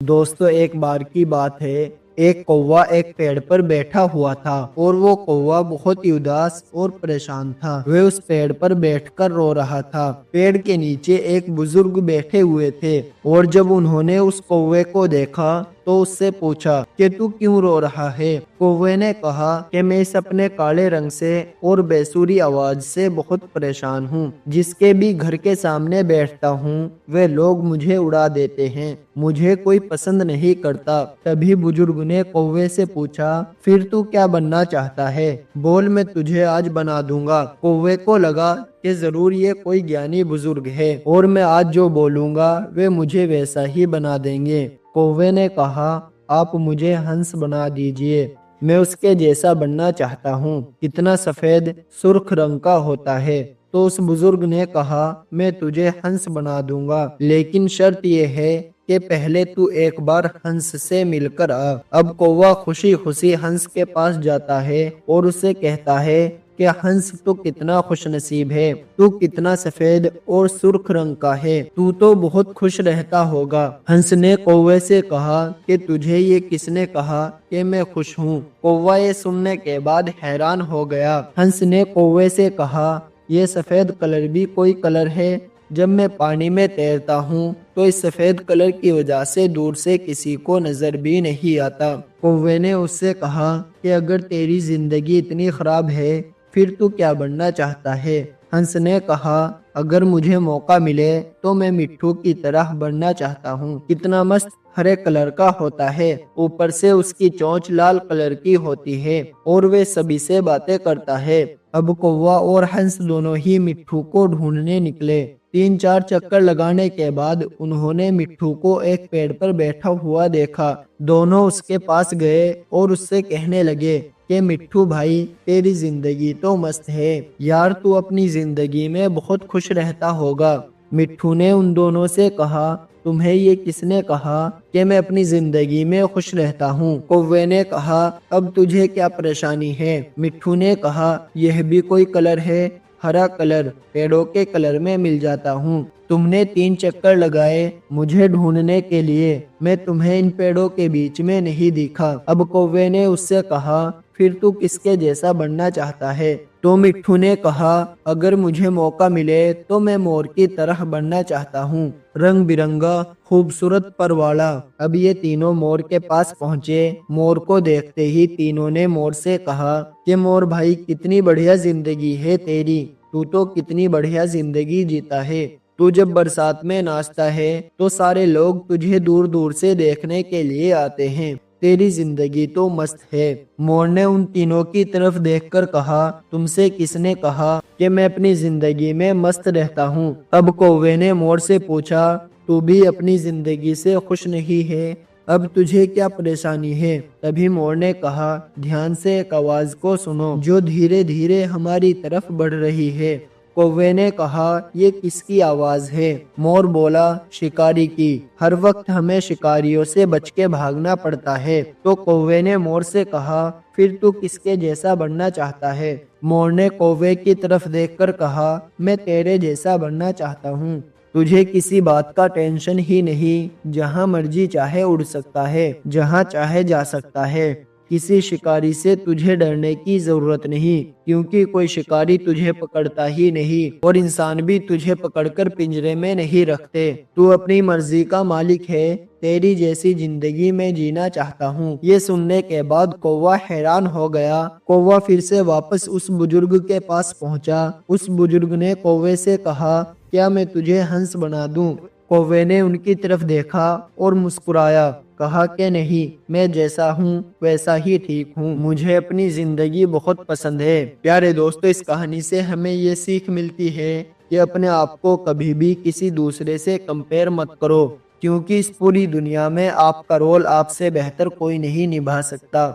दोस्तों, एक बार की बात है। एक कौवा एक पेड़ पर बैठा हुआ था और वो कौवा बहुत ही उदास और परेशान था। वह उस पेड़ पर बैठकर रो रहा था। पेड़ के नीचे एक बुजुर्ग बैठे हुए थे और जब उन्होंने उस कौवे को देखा तो उससे पूछा कि तू क्यों रो रहा है। कौवे ने कहा कि मैं इस अपने काले रंग से और बेसुरी आवाज से बहुत परेशान हूँ। जिसके भी घर के सामने बैठता हूँ वे लोग मुझे उड़ा देते हैं, मुझे कोई पसंद नहीं करता। तभी बुजुर्ग ने कौवे से पूछा, फिर तू क्या बनना चाहता है? बोल, मैं तुझे आज बना दूंगा। कौवे को लगा कि जरूर ये कोई ज्ञानी बुजुर्ग है और मैं आज जो बोलूंगा वे मुझे वैसा ही बना देंगे। कौवे ने कहा, आप मुझे हंस बना दीजिए, मैं उसके जैसा बनना चाहता हूँ। कितना सफेद सुर्ख रंग का होता है। तो उस बुजुर्ग ने कहा, मैं तुझे हंस बना दूंगा, लेकिन शर्त यह है कि पहले तू एक बार हंस से मिलकर आ। अब कौवा खुशी खुशी हंस के पास जाता है और उसे कहता है कि हंस तो कितना खुशनसीब है, तू कितना सफेद और सुर्ख रंग का है, तू तो बहुत खुश रहता होगा। हंस ने कौवे से कहा कि तुझे ये किसने कहा कि मैं खुश हूँ? कौवा ये सुनने के बाद हैरान हो गया। हंस ने कौवे से कहा, ये सफेद कलर भी कोई कलर है? जब मैं पानी में तैरता हूँ तो इस सफेद कलर की वजह से दूर से किसी को नजर भी नहीं आता। कौवे ने उससे कहा कि अगर तेरी जिंदगी इतनी खराब है फिर तू क्या बनना चाहता है? हंस ने कहा, अगर मुझे मौका मिले तो मैं मिट्ठू की तरह बनना चाहता हूँ। कितना मस्त हरे कलर का होता है, ऊपर से उसकी चोंच लाल कलर की होती है और वे सभी से बातें करता है। अब कौवा और हंस दोनों ही मिट्ठू को ढूंढने निकले। 3-4 चक्कर लगाने के बाद उन्होंने मिट्ठू को एक पेड़ पर बैठा हुआ देखा। दोनों उसके पास गए और उससे कहने लगे कि मिट्ठू भाई, तेरी जिंदगी तो मस्त है यार, तू अपनी जिंदगी में बहुत खुश रहता होगा। मिट्ठू ने उन दोनों से कहा, तुम्हें ये किसने कहा कि मैं अपनी जिंदगी में खुश रहता हूँ? कौवे ने कहा, अब तुझे क्या परेशानी है? मिट्ठू ने कहा, यह भी कोई कलर है? हरा कलर पेड़ों के कलर में मिल जाता हूँ। तुमने 3 चक्कर लगाए मुझे ढूंढने के लिए, मैं तुम्हें इन पेड़ों के बीच में नहीं दिखा। अब कौवे ने उससे कहा, फिर तू किसके जैसा बनना चाहता है? तो मिट्ठू ने कहा, अगर मुझे मौका मिले तो मैं मोर की तरह बनना चाहता हूँ, रंग बिरंगा खूबसूरत पर वाला। अब ये तीनों मोर के पास पहुँचे। मोर को देखते ही तीनों ने मोर से कहा कि मोर भाई, कितनी बढ़िया जिंदगी है तेरी, तू तो कितनी बढ़िया जिंदगी जीता है। तू जब बरसात में नाचता है तो सारे लोग तुझे दूर दूर से देखने के लिए आते हैं। तेरी जिंदगी तो मस्त है। मोर ने उन तीनों की तरफ देखकर कहा, तुमसे किसने कहा कि मैं अपनी जिंदगी में मस्त रहता हूँ? अब कौवे ने मोर से पूछा, तू भी अपनी जिंदगी से खुश नहीं है? अब तुझे क्या परेशानी है? तभी मोर ने कहा, ध्यान से एक आवाज को सुनो जो धीरे धीरे हमारी तरफ बढ़ रही है। कौवे ने कहा, ये किसकी आवाज है? मोर बोला, शिकारी की। हर वक्त हमें शिकारियों से बच के भागना पड़ता है। तो कौवे ने मोर से कहा, फिर तू किसके जैसा बनना चाहता है? मोर ने कौवे की तरफ देखकर कहा, मैं तेरे जैसा बनना चाहता हूँ। तुझे किसी बात का टेंशन ही नहीं, जहाँ मर्जी चाहे उड़ सकता है, जहाँ चाहे जा सकता है। किसी शिकारी से तुझे डरने की जरूरत नहीं, क्योंकि कोई शिकारी तुझे पकड़ता ही नहीं और इंसान भी तुझे पकड़कर पिंजरे में नहीं रखते। तू अपनी मर्जी का मालिक है, तेरी जैसी जिंदगी में जीना चाहता हूँ। ये सुनने के बाद कौवा हैरान हो गया। कौवा फिर से वापस उस बुजुर्ग के पास पहुँचा। उस बुजुर्ग ने कौवे से कहा, क्या मैं तुझे हंस बना दूं? कौवे ने उनकी तरफ देखा और मुस्कुराया, कहा कि नहीं, मैं जैसा हूँ वैसा ही ठीक हूँ, मुझे अपनी जिंदगी बहुत पसंद है। प्यारे दोस्तों, इस कहानी से हमें ये सीख मिलती है कि अपने आप को कभी भी किसी दूसरे से कंपेयर मत करो, क्योंकि इस पूरी दुनिया में आपका रोल आपसे बेहतर कोई नहीं निभा सकता।